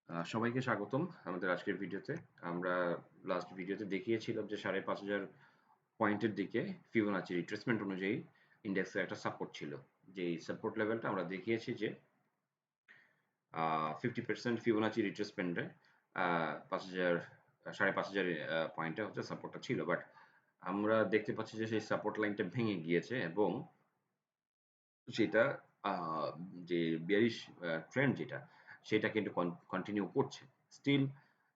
সবাইকে স্বাগতম আমাদের আজকের ভিডিওতে। আমরা লাস্ট ভিডিওতে দেখিয়েছিলাম যে ৫,৫০০ পয়েন্টের দিকে ফিবোনাচি রিট্রেসমেন্ট অনুযায়ী ইন্ডেক্সের একটা সাপোর্ট ছিল। যেই সাপোর্ট লেভেলটা আমরা দেখিয়েছি যে 50% ফিবোনাচি রিট্রেসমেন্টে ৫,০০০ ৫,৫০০ পয়েন্টে হচ্ছে সাপোর্টটা ছিল। বাট আমরা দেখতে পাচ্ছি যে সেই সাপোর্ট লাইনটা ভেঙে গিয়েছে এবং সেটা আ যে bearish ট্রেন্ড যেটা, সেটা কিন্তু কন্টিনিউ করছে। স্টিল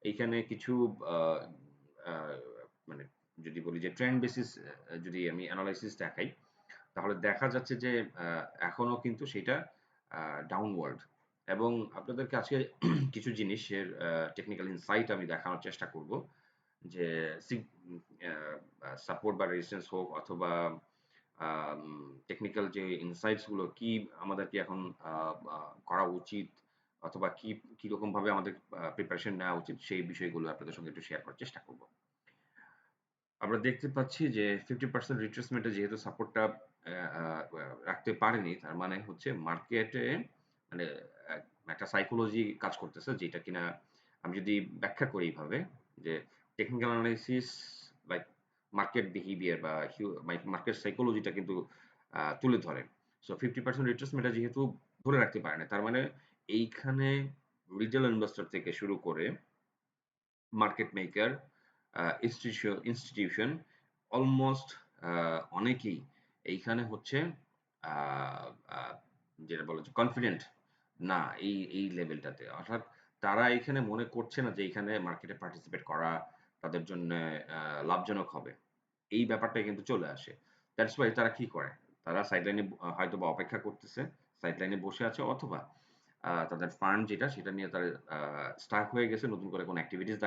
এইখানে কিছু আ আ মানে যদি বলি যে ট্রেন্ড বেসিস যদি আমি এনালাইসিস দেখাই, তাহলে দেখা যাচ্ছে যে আ এখনো কিন্তু সেটা আ ডাউনওয়ার্ড এবং আপনাদেরকে আজকে কিছু জিনিসের টেকনিক্যাল ইনসাইট আমি দেখানোর চেষ্টা করব। যে সিগ আ সাপোর্ট বা রেজিস্ট্যান্স হোক অথবা আম টেকনিক্যাল যে ইনসাইটস গুলো কি আমাদেরকে এখন আ আ করা উচিত অথবা কিরকম ভাবে আমাদের প্রিপারেশন নেওয়া উচিত সেই বিষয়গুলো আপনাদের সঙ্গে একটু শেয়ার করার চেষ্টা করব। আমরা দেখতে পাচ্ছি যে 50% রিট্রেসমেন্ট এ যেহেতু সাপোর্টটা অ্যা আ আ রাখতে পারেনি, তার মানে হচ্ছে মার্কেটে মানে একটা সাইকোলজি কাজ করতেছে যেটা কিনা আমি যদি ব্যাখ্যা করি এইভাবে যে technical analysis like market behaviour বা মার্কেট সাইকোলজিটা কিন্তু তুলে ধরে। সো 50% রিট্রেসমেন্ট টা যেহেতু ধরে রাখতে পারে না, তার মানে এইখানে রিটেল ইনভেস্টর থেকে শুরু করে মার্কেট মেকার, ইনস্টিটিউশন অলমোস্ট অনেকেই এইখানে হচ্ছে আ আ যেটা বলা হচ্ছে কনফিডেন্ট না এই লেভেলটাতে। অর্থাৎ তারা এখানে মনে করছে না যে এইখানে মার্কেটে পার্টিসিপেট করা তাদের জন্যে লাভজনক হবে। এই ব্যাপারটাই কিন্তু চলে আসে। দ্যাটস ওয়াই তারা কি করে? তারা সাইডলাইনে হয়তোবা অপেক্ষা করতেছে। সাইডলাইনে বসে আছে অথবা তাদের ফান্ড যেটা সেটা নিয়ে তারা আ স্টাক হয়ে গেছে। নতুন করে কোনো এক্টিভিটিস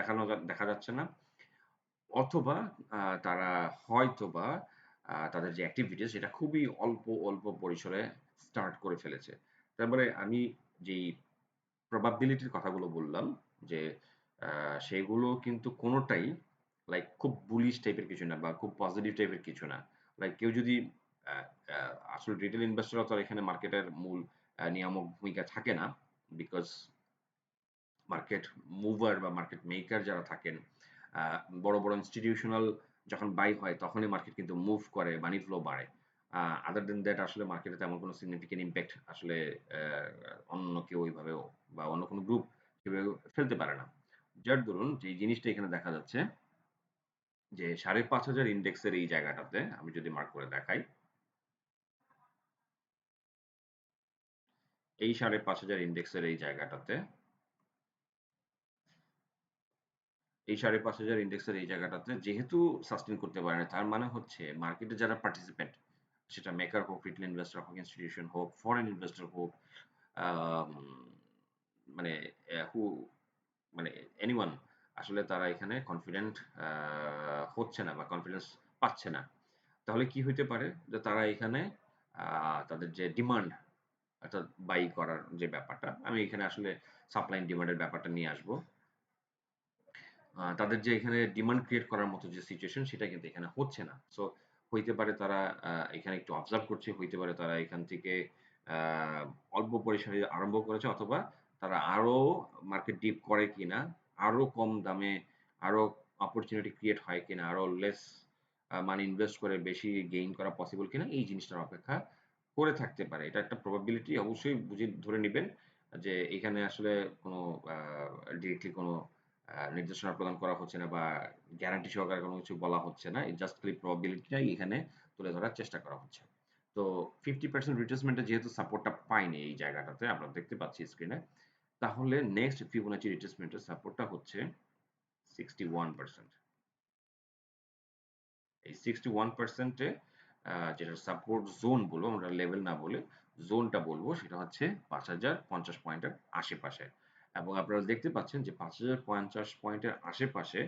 দেখা যাচ্ছে না। অথবা তারা হয়তোবা তাদের যে এক্টিভিটিস সেটা খুবই অল্প পরিসরে স্টার্ট করে ফেলেছে। তারপরে আমি যেই প্রবাবিলিটির কথাগুলো বললাম যে আ সেগুলো কিন্তু কোনটাই লাইক খুব বুলিশ টাইপের কিছু না বা খুব পজিটিভ টাইপের কিছু না। লাইক কেউ যদি আ আ আসলে রিটেল ইনভেস্টররা তো আর এখানে মার্কেটের মূল নিয়ামক ভূমিকা থাকে না। বিকজ মার্কেট মুভার বা মার্কেট মেকার যারা থাকেন, আ বড় ইনস্টিটিউশনাল যখন বাই হয় তখনই মার্কেট কিন্তু মুভ করে, মানি ফ্লো বাড়ে। আদার দেন দ্যাট আসলে মার্কেটে তেমন কোনো সিগনিফিক্যান্ট ইমপ্যাক্ট আসলে অন্য কেউ ওইভাবে বা অন্য কোনো গ্রুপ সেভাবে ফেলতে পারে না। যার দরুন যে জিনিসটা এখানে দেখা যাচ্ছে যে ৫,৫০০ ইন্ডেক্সের এই জায়গাটাতে আমি যদি মার্ক করে দেখাই, এই ৫,৫০০ ইন্ডেক্সের এই জায়গাটাতে এই ৫,৫০০ ইন্ডেক্সের এই জায়গাটাতে যেহেতু সাস্টেইন করতে পারে না, তার মানে হচ্ছে মার্কেটে যারা পার্টিসিপেন্ট, সেটা মেকার হোক, রিটেল ইনভেস্টর হোক, ইনস্টিটিউশন হোক, ফরেন ইনভেস্টর হোক, আম মানে হু মানে এনিওয়ান আসলে তারা এখানে কনফিডেন্ট আ হচ্ছে না বা কনফিডেন্স পাচ্ছে না। তাহলে কি হইতে পারে? যে তারা এখানে আ তাদের যে ডিমান্ড অর্থাৎ বাই করার যে ব্যাপারটা, আমি এখানে আসলে সাপ্লাই এন্ড ডিমান্ড এর ব্যাপারটা নিয়ে আসবো। তাদের যে এখানে ডিমান্ড ক্রিয়েট করার মতো যে সিচুয়েশন সেটা কিন্তু এখানে হচ্ছে না। সো হইতে পারে তারা এখানে একটু অবজার্ভ করছে, হইতে পারে তারা এখান থেকে আ অল্প পরিসরে আরম্ভ করেছে অথবা তারা আরো মার্কেট ডিপ করে কিনা, আরো কম দামে আরো অপরচুনিটি ক্রিয়েট হয় কিনা, আরো লেস মানি ইনভেস্ট করে বেশি গেইন করা পসিবল কিনা এই জিনিসটার অপেক্ষা করে থাকতে পারে। এটা একটা প্রবাবিলিটি অবশ্যই বুঝে ধরে নিবেন যে এখানে আসলে কোন আ ডিরেক্টলি কোন নির্দেশনা প্রদান করা হচ্ছে না বা গ্যারান্টি সহকারে কোনো কিছু বলা হচ্ছে না। জাস্ট খালি প্রবাবিলিটিটাই এখানে তুলে ধরার চেষ্টা করা হচ্ছে। তো 50% রিট্রেসমেন্ট এ যেহেতু সাপোর্টটা পায়নি এই জায়গাটাতে আমরা দেখতে পাচ্ছি স্ক্রিনে। তাহলে নেক্সট ফিবোনাচি রিট্রেসমেন্ট এর সাপোর্টটা হচ্ছে 61%। এই 61% এ যেটা সাপোর্ট জোন বলবো, আমরা লেভেল না বলে জোনটা বলবো সেটা হচ্ছে ৫,০৫০ পয়েন্টের আশেপাশে। এবং আপনারা দেখতে পাচ্ছেন যে ৫,০৫০ পয়েন্টের আশেপাশে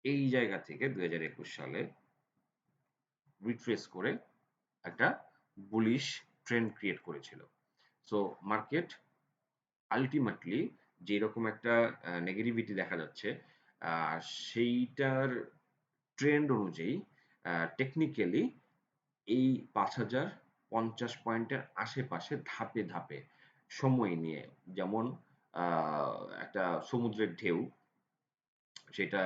এই জায়গা থেকে ২০২১ সালে রিট্রেস করে একটা বুলিশ ট্রেন্ড ক্রিয়েট করেছিল। সো মার্কেট আল্টিমেটলি যেরকম একটা নেগেটিভিটি দেখা যাচ্ছে, আ সেইটার ট্রেন্ড অনুযায়ী টেকনিক্যালি এই ৫,০৫০ পয়েন্টের আশেপাশে ধাপে সময় নিয়ে যেমন একটা সমুদ্রের ঢেউ, সেটা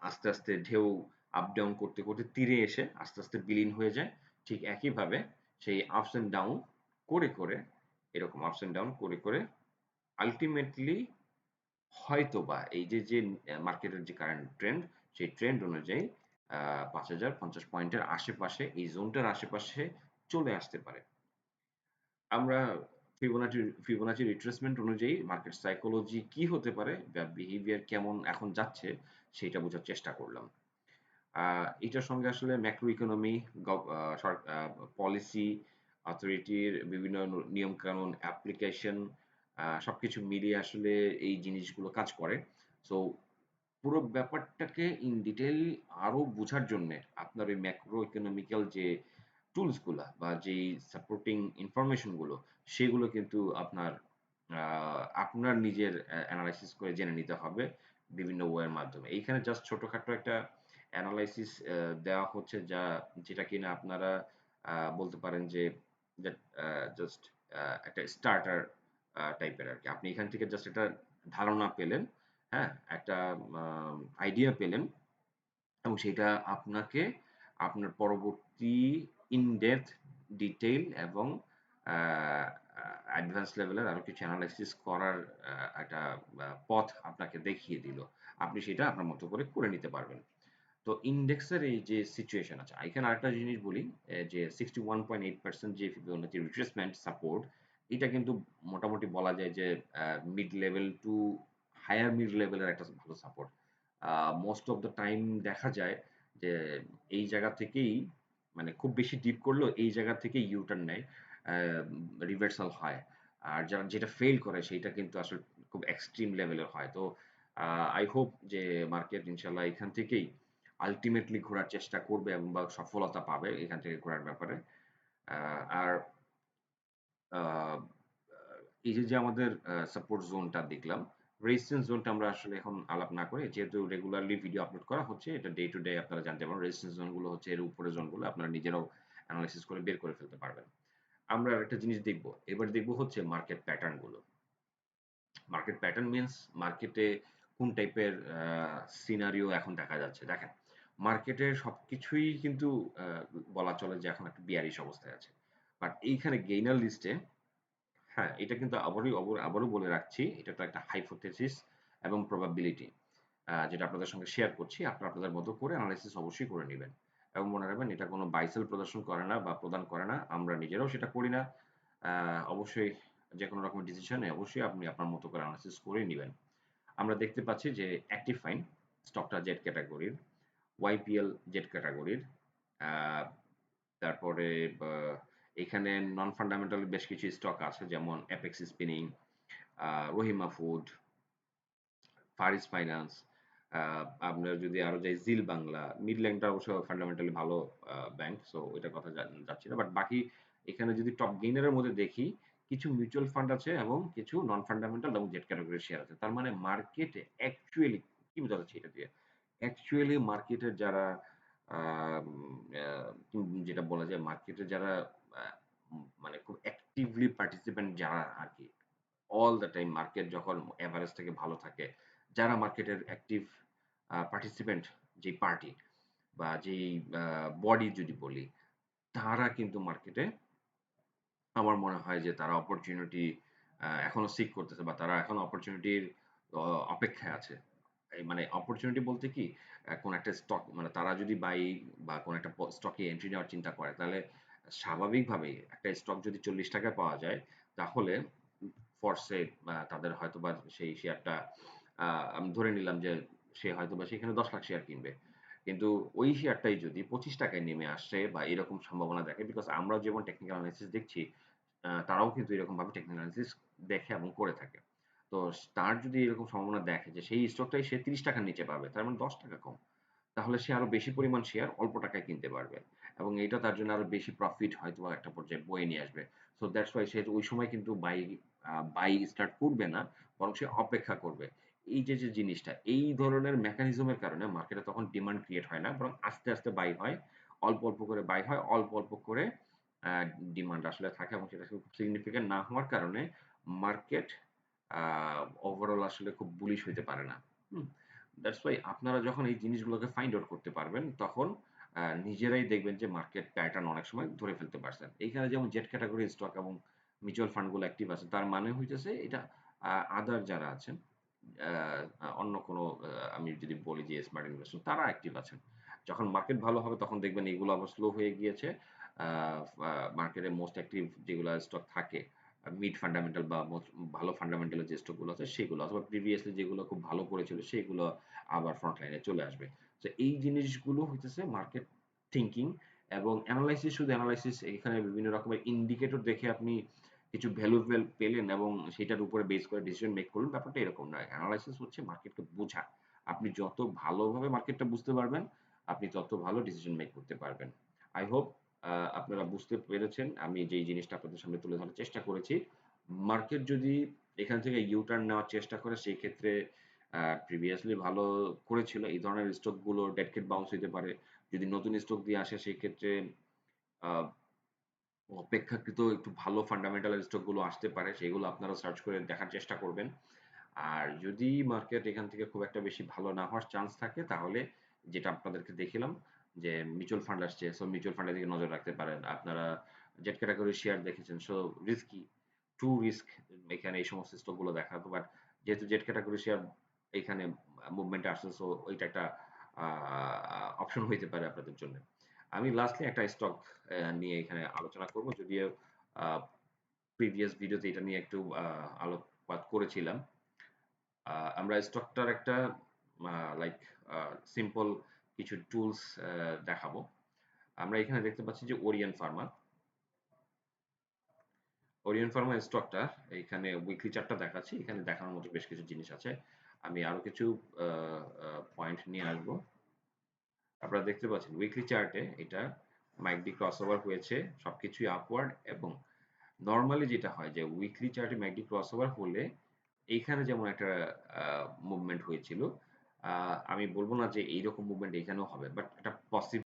আস্তে আস্তে ঢেউ আপ ডাউন করতে করতে তীরে এসে আস্তে আস্তে বিলীন হয়ে যায়। ঠিক একইভাবে সেই আপস এন্ড ডাউন করে করে, এরকম আপস এন্ড ডাউন করে করে আলটিমেটলি হয়তোবা এই যে যে মার্কেটের যে কারেন্ট ট্রেন্ড, সেই ট্রেন্ড অনুযায়ী ৫,০৫০ পয়েন্টের আশেপাশে, এই জোনটার আশেপাশে চলে আসতে পারে। আমরা ফিবোনাচি রিট্রেসমেন্ট অনুযায়ী মার্কেট সাইকোলজি কি হতে পারে বা বিহেভিয়ার কেমন এখন যাচ্ছে সেটা বোঝার চেষ্টা করলাম। এটার সঙ্গে আসলে ম্যাক্রো ইকোনমি, পলিসি, অথরিটির বিভিন্ন নিয়মকানুন, অ্যাপ্লিকেশন, সবকিছু মিলিয়ে আসলে এই জিনিসগুলো কাজ করে। সো পুরো ব্যাপারটাকে ইন ডিটেইল আরো বোঝার জন্যে আপনার ওই ম্যাক্রো ইকোনমিক্যাল যে টুলস গুলা বা যেই সাপোর্টিং ইনফরমেশন গুলো, সেগুলো কিন্তু আপনার নিজের অ্যানালাইসিস করে জেনে নিতে হবে বিভিন্ন ওয়ের মাধ্যমে। এইখানে জাস্ট ছোটখাটো একটা অ্যানালাইসিস দেওয়া হচ্ছে, যেটা কিনা আপনারা বলতে পারেন যে জাস্ট একটা স্টার্টার টাইপের আরকি। আপনি এখান থেকে জাস্ট একটা ধারণা পেলেন, হ্যাঁ? একটা আইডিয়া পেলেন, এবং সেটা আপনাকে আপনার পরবর্তী ইন ডেপথ, ডিটেইল এবং অ্যাডভান্স লেভেলের আরো কিছু অ্যানালাইসিস করার একটা পথ আপনাকে দেখিয়ে দিল। আপনি সেটা আপনার মতো করে করে নিতে পারবেন। তো ইন্ডেক্সের এই যে সিচুয়েশন আছে, এখানে আরেকটা জিনিস বলি, যে 61.8% যে ফিবোনাচি রিট্রেসমেন্ট সাপোর্ট, এটা কিন্তু মোটামুটি বলা যায় যে mid level to higher mid লেভেলের একটা ভালো support. Most of the time দেখা যায় যে এই জায়গা থেকেই, মানে খুব বেশি ডিপ করলেও এই জায়গা থেকেই ইউটার্ন নেয়, রিভার্সাল হয়। আর যারা যেটা ফেল করে সেইটা কিন্তু আসলে খুব এক্সট্রিম লেভেলের হয়। তো আই হোপ যে মার্কেট ইনশাল্লাহ এখান থেকেই আলটিমেটলি ঘোরার চেষ্টা করবে এবং বা সফলতা পাবে এখান থেকে ঘোরার ব্যাপারে। আর আহ, এই যে যে আমাদের সাপোর্ট জোনটা দেখলাম, রেজিস্ট্যান্স জোনটা আমরা আসলে এখন আলাপ না করে, যেহেতু রেগুলারলি ভিডিও আপলোড করা হচ্ছে, এটা ডে টু ডে আপনারা জানতে পারবেন। রেজিস্ট্যান্স জোনগুলো হচ্ছে এর উপরে জোনগুলো, আপনারা নিজেরাও অ্যানালাইসিস করে বের করে ফেলতে পারবেন। আমরা আরেকটা জিনিস দেখব, এবার দেখব হচ্ছে মার্কেট প্যাটার্ন গুলো। মার্কেট প্যাটার্ন মিন্স মার্কেটে কোন টাইপের সিনারিও এখন দেখা যাচ্ছে। দেখেন, মার্কেটের সবকিছুই কিন্তু বলা চলে যে এখন একটা বিয়ারিশ অবস্থায় আছে। বাট এইখানে গেইনার লিস্টে, হ্যাঁ, এটা কিন্তু আবারও বলে রাখছি, এটা তো একটা হাইপোথেসিস এবং প্রবাবিলিটি, যেটা আপনাদের সঙ্গে শেয়ার করছি। আপনারা আপনাদের মতো করে অ্যানালাইসিস অবশ্যই করে নেবেন। এবং মনে রাখবেন, এটা কোনো বাই সেল প্রদর্শন করে না বা প্রদান করে না। আমরা নিজেরাও সেটা করি না। অবশ্যই যেকোনো রকমের ডিসিশনে অবশ্যই আপনি আপনার মতো করে অ্যানালাইসিস করে নিবেন। আমরা দেখতে পাচ্ছি যে অ্যাক্টিভ ফাইন স্টকটা জেড ক্যাটাগরির, ওয়াইপিএল জেড ক্যাটাগরির, আহ, তারপরে এখানে নন ফান্ডামেন্টাল বেশ কিছু স্টক আছে, যেমন apex spinning, Rahima food, Faris finance, আপনার যদি আরো যাই জিল বাংলা, মিডল্যান্ডটা অবশ্য ফান্ডামেন্টালি ভালো ব্যাংক, সো ওইটার কথা যাচ্ছি না। বাট বাকি এখানে যদি টপ গেইনারের মধ্যে দেখি, কিছু মিউচুয়াল ফান্ড আছে এবং কিছু নন ফান্ডামেন্টাল এবং জেড ক্যাটাগরির শেয়ার আছে। তার মানে মার্কেটে অ্যাকচুয়ালি কি বোঝা যাচ্ছে এটা দিয়ে, অ্যাকচুয়ালি মার্কেটের যারা যেটা বলা যায়, মার্কেটে যারা আহ, মানে খুব অ্যাক্টিভলি পার্টিসিপেন্ট যারা আর কি, অল দ্য টাইম মার্কেট যখন এভারেজ থেকে ভালো থাকে, যারা মার্কেটের অ্যাক্টিভ পার্টিসিপেন্ট, যে পার্টি বা যেই বডি যদি বলি, তারা কিন্তু মার্কেটে আমার মনে হয় যে তারা অপরচুনিটি এখনো সিক করতেছে, বা তারা এখনো অপরচুনিটির অপেক্ষায় আছে। মানে অপরচুনিটি বলতে কি, কোন একটা স্টক, মানে তারা যদি বাই বা কোন একটা স্টকে এন্ট্রি নেওয়ার চিন্তা করে, তাহলে স্বাভাবিকভাবেই একটা স্টক যদি 40 টাকায় পাওয়া যায়, তাহলে ফরসে তাদের হয়তোবা সেই শেয়ারটা, আমি ধরে নিলাম যে সে হয়তোবা সেখানে 10 লাখ শেয়ার কিনবে। কিন্তু ওই শেয়ারটাই যদি 25 টাকায় নেমে আসে বা এরকম সম্ভাবনা দেখে, বিকজ আমরাও যেমন টেকনিক্যাল অ্যানালিসিস দেখছি, তারাও কিন্তু এরকম ভাবে টেকনিক্যাল অ্যানালিসিস দেখে এবং করে থাকে। তো তার যদি এরকম সম্ভাবনা দেখে যে সেই স্টকটাই সে 30 টাকার নিচে পাবে, তার মানে 10 টাকা কম, তাহলে সে আরো বেশি পরিমাণ শেয়ার অল্প টাকায় কিনতে পারবে, এবং এটা তার জন্য আরো বেশি প্রফিট হয়তো একটা পর্যায়ে বয়ে নিয়ে আসবে। সো দ্যাটস ওয়াই সে ওই সময় কিন্তু বাই স্টার্ট করবে না, বরং সে অপেক্ষা করবে। এই যে যে জিনিসটা, এই ধরনের মেকানিজমের কারণে মার্কেটে তখন ডিমান্ড ক্রিয়েট হয় না, বরং আস্তে আস্তে বাই হয়, অল্প অল্প করে বাই হয়, অল্প অল্প করে ডিমান্ড আসলে থাকে, এবং সেটা খুব সিগনিফিকেন্ট না হওয়ার কারণে মার্কেট ওভারঅল আসলে খুব বুলিশ হইতে পারে না। হুম? দ্যাটস ওয়াই আপনারা যখন এই জিনিসগুলোকে ফাইন্ড আউট করতে পারবেন, তখন নিজেরাই দেখবেন যে মার্কেট প্যাটার্ন অনেক সময় ধরে ফেলতে পারছেন। এইখানে যেমন জেড ক্যাটেগরি স্টক এবং মিউচুয়াল ফান্ড গুলো অ্যাক্টিভ আছে। তার মানে হইতেছে এটা আদার যারা আছেন, আ অন্য কোনো আমি যদি বলি যে স্মার্ট ইনভেস্টর তারা অ্যাক্টিভ আছেন। যখন মার্কেট ভালো হবে তখন দেখবেন এগুলো আবার স্লো হয়ে গিয়েছে। আ আ মার্কেটে মোস্ট অ্যাক্টিভ যেগুলা স্টক থাকে, মিড ফান্ডামেন্টাল বা ভালো ফান্ডামেন্টাল এর যে স্টক গুলো আছে সেগুলো, অথবা প্রিভিয়াসলি যেগুলো খুব ভালো করেছিল সেগুলো আবার ফ্রন্ট লাইনে চলে আসবে। তো এই জিনিসগুলো হইতেছে মার্কেট থিংকিং এবং এনালাইসিস। শুধু এনালাইসিস, এখানে বিভিন্ন রকমের ইন্ডিকেটর দেখে আপনি কিছু ভ্যালুয়েবল পেলেন এবং সেটার উপরে বেস করে ডিসিশন মেক করলেন, ব্যাপারটা এরকম নয়। এনালাইসিস হচ্ছে মার্কেটকে বোঝা। আপনি যত ভালোভাবে মার্কেটটা বুঝতে পারবেন, আপনি তত ভালো ডিসিশন মেক করতে পারবেন। আই হোপ আপনারা বুঝতে পেরেছেন আমি যেই জিনিসটা আপনাদের সামনে তুলে ধরার চেষ্টা করেছি। মার্কেট যদি এখান থেকে ইউ-টার্ন নেওয়ার চেষ্টা করে, সেই ক্ষেত্রে প্রিভিয়াসলি ভালো করেছিল এই ধরনের স্টক গুলো ডেড ক্যাট বাউন্স হইতে পারে। যদি নতুন স্টক দিয়ে আসে সেই ক্ষেত্রে আ অপেক্ষাকৃত একটু ভালো ফান্ডামেন্টাল স্টক গুলো আসতে পারে। সেগুলো আপনারা সার্চ করে দেখার চেষ্টা করবেন। আর যদি মার্কেট এখান থেকে খুব একটা বেশি ভালো না হওয়ার চান্স থাকে, তাহলে যেটা আপনাদেরকে দেখিলাম যে মিউচুয়াল ফান্ড আসছে। সো মিউচুয়াল ফান্ডের দিকে নজর রাখতে পারেন। আপনারা জেড ক্যাটেগরি শেয়ার দেখেছেন। সো রিস্কি, টু রিস্ক এখানে এই সমস্ত স্টক গুলো দেখা। বাট যেহেতু জেড ক্যাটেগরি শেয়ার এখানে মুভমেন্টে আসছে, সো ওইটা একটা আ অপশন হইতে পারে আপনাদের জন্য। আমি লাস্টলি একটা স্টক নিয়ে এখানে আলোচনা করব। যদিও আ প্রিভিয়াস ভিডিওতে এটা নিয়ে একটু আলোকপাত করেছিলাম। আমরা স্টকটার একটা লাইক সিম্পল কিছু টুলস দেখাবো। আমরা এখানে দেখতে পাচ্ছি যে ওরিয়ন ফার্মা। ওরিয়ন ফার্মা স্টকটা এইখানে উইকলি চার্টটা দেখাচ্ছি। এখানে দেখানোর মতো বেশ কিছু জিনিস আছে। আমি আরো কিছু পয়েন্ট নিয়ে আসবো। আপনারা দেখতে পাচ্ছেন উইকলি চার্টে এটা ম্যাকডি ক্রসওভার হয়েছে, সবকিছুই আপওয়ার্ড। এবং নরমালি যেটা হয় যে উইকলি চার্টে ম্যাকডি ক্রসওভার হলে এইখানে যেমন একটা মুভমেন্ট হয়েছিল, আমি বলবো না যে এইরকম মুভমেন্ট এখানেও হবে, বাট একটা